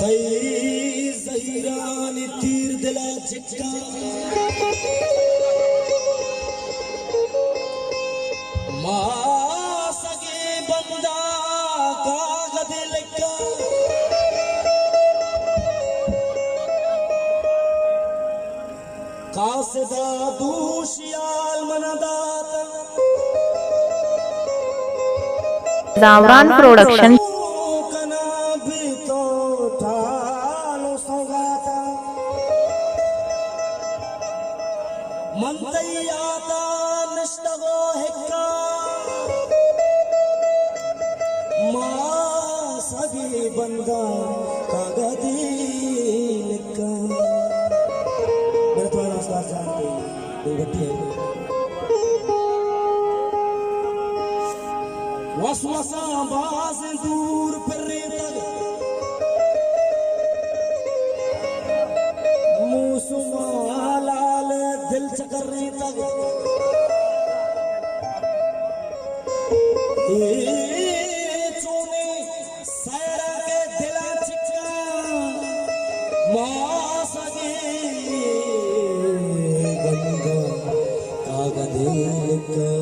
तई जहीरानी तीर दिला चिक्का मां सगे बंदा कागद लिखा कासदा दूशियाल मनदात जावरान प्रोडक्शन कना भी तो ठालो सौगाता मंतैयाता निष्ठगो हिक्का मां सगी बंदा कागदी लिखा मेरे तुम्हारा उस्ताद जानते हैं बट्टी है वसवसा बाज दूर फिरे तक मूसुमा लाल दिल चकरने तक चूने सैरा के दिला चिक्का मां सगे गंगा कागद लिखा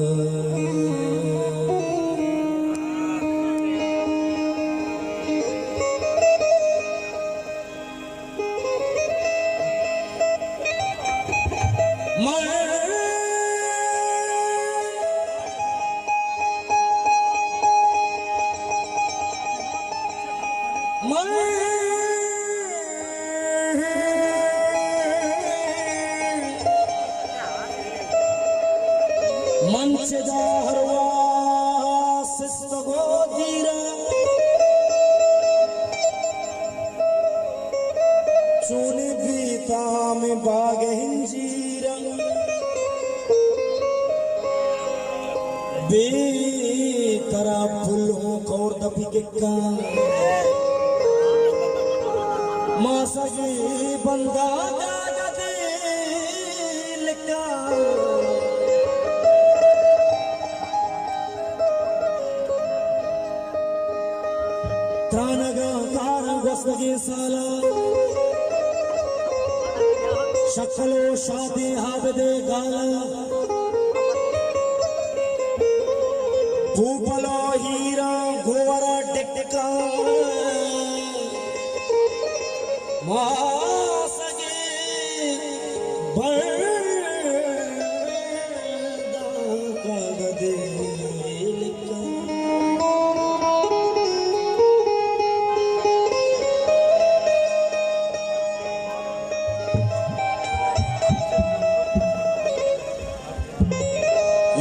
मंचदा हरवा सिस्तगो दीरा चूने बीता में बाग हिंजीरा बेतरा फुलों कौर दबी के कान मां सगे बंदा कागद लिखा त्रानगा तारा गसगे साला शक्लो शादी हाबदे गाला भूपलो हीरा गोवरा टिकटिका मां सगे बंदा कागद लिखा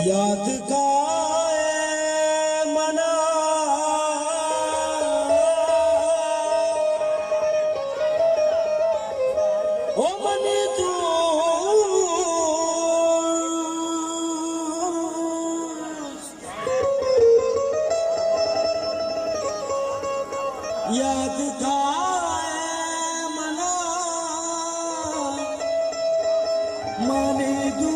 याद का मना ओ मनी तू याद का मना माने दू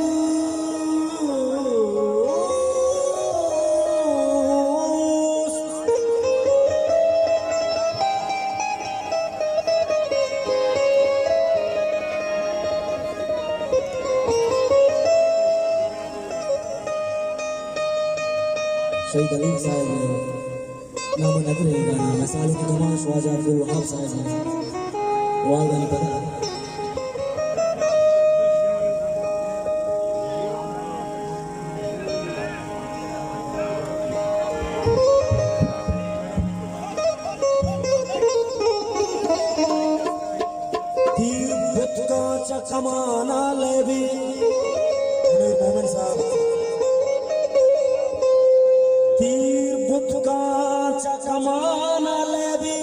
शहीद अलीम साहब ने नाम नजर है गाना मसाले की नमाज ख्वाजा अब्दुल वहाब साहब ने वाल गानी पता तीर बुत का चकमाना ले भी मोहम्मद साहब तीर बुत का चकमाना ले भी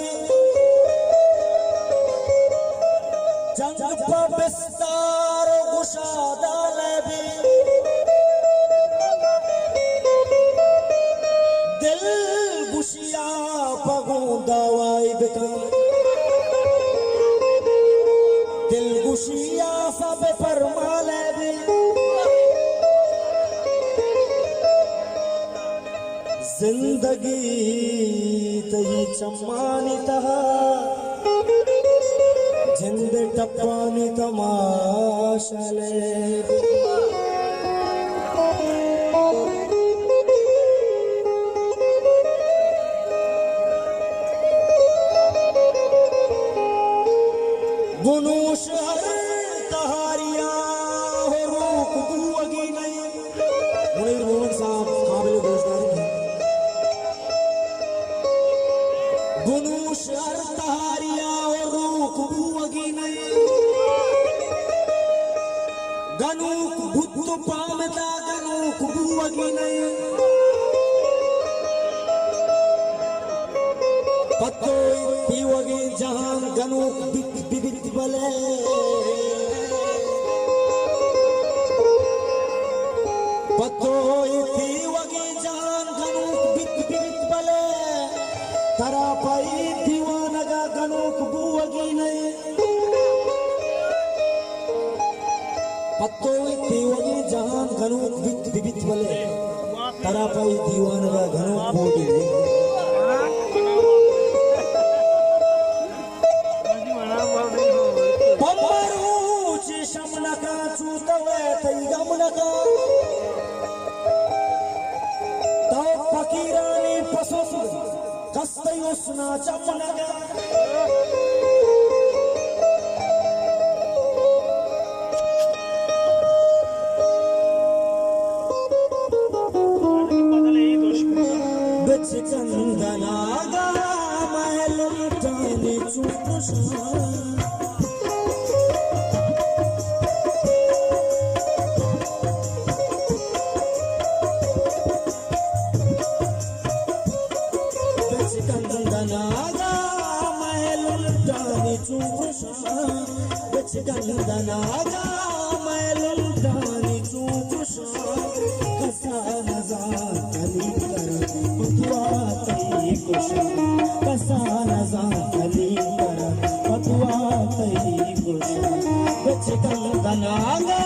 जंग पर बिस्तार गुशादा ले भी दिल गुशिया पगों दवाई बिका दिल गुशिया सब फरमा ले भी जिंदगी तही चम्मानी तहा जिंद टप्पानी तमाशले बुनूश तहारिया हो रूप बुअगी नहीं मुनीर मोहम्मद साहब काबिल दोस्तार बुनूश तहारिया हो रूप बुअगी नहीं गनूक भुत्तु पामदा गनूक बुअगी नहीं पत्तो पीवगे जहां गनूक बिबित बले पत्तो पीवगे जहां गनूक बिबित बले तरा पाई दीवानगा गनूक बुवगी नहीं पत्तो पीवगे जहां गनूक बिबित बले तरा पाई दीवानगा गनूक बुवगी नहीं शमनका चूतवे तई गमनका तो फकीरानी पसोस कस्तई उसना चमनका बिच कंदनागा महल टानी चूतुषा कंदनागा महल टानी चूचुषा बिच कंदनागा महल टानी चूचुषा कसा नज़ार अली कर पतवा तई कुश कसा नज़ार अली कर पतवा तई कुश बिच कंदनागा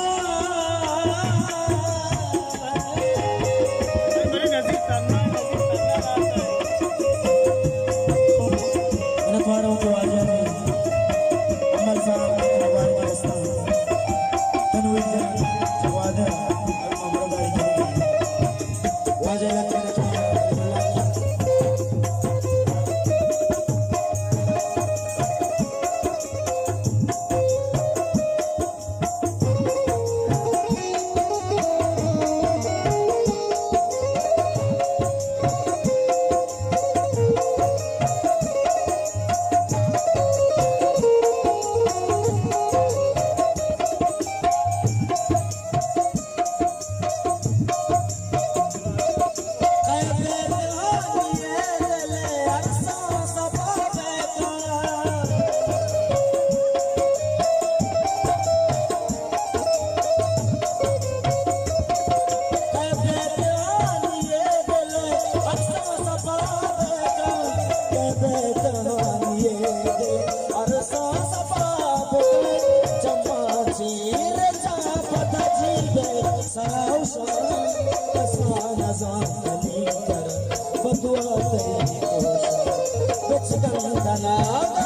बदुआ तेरी कोश बिच कंदनागा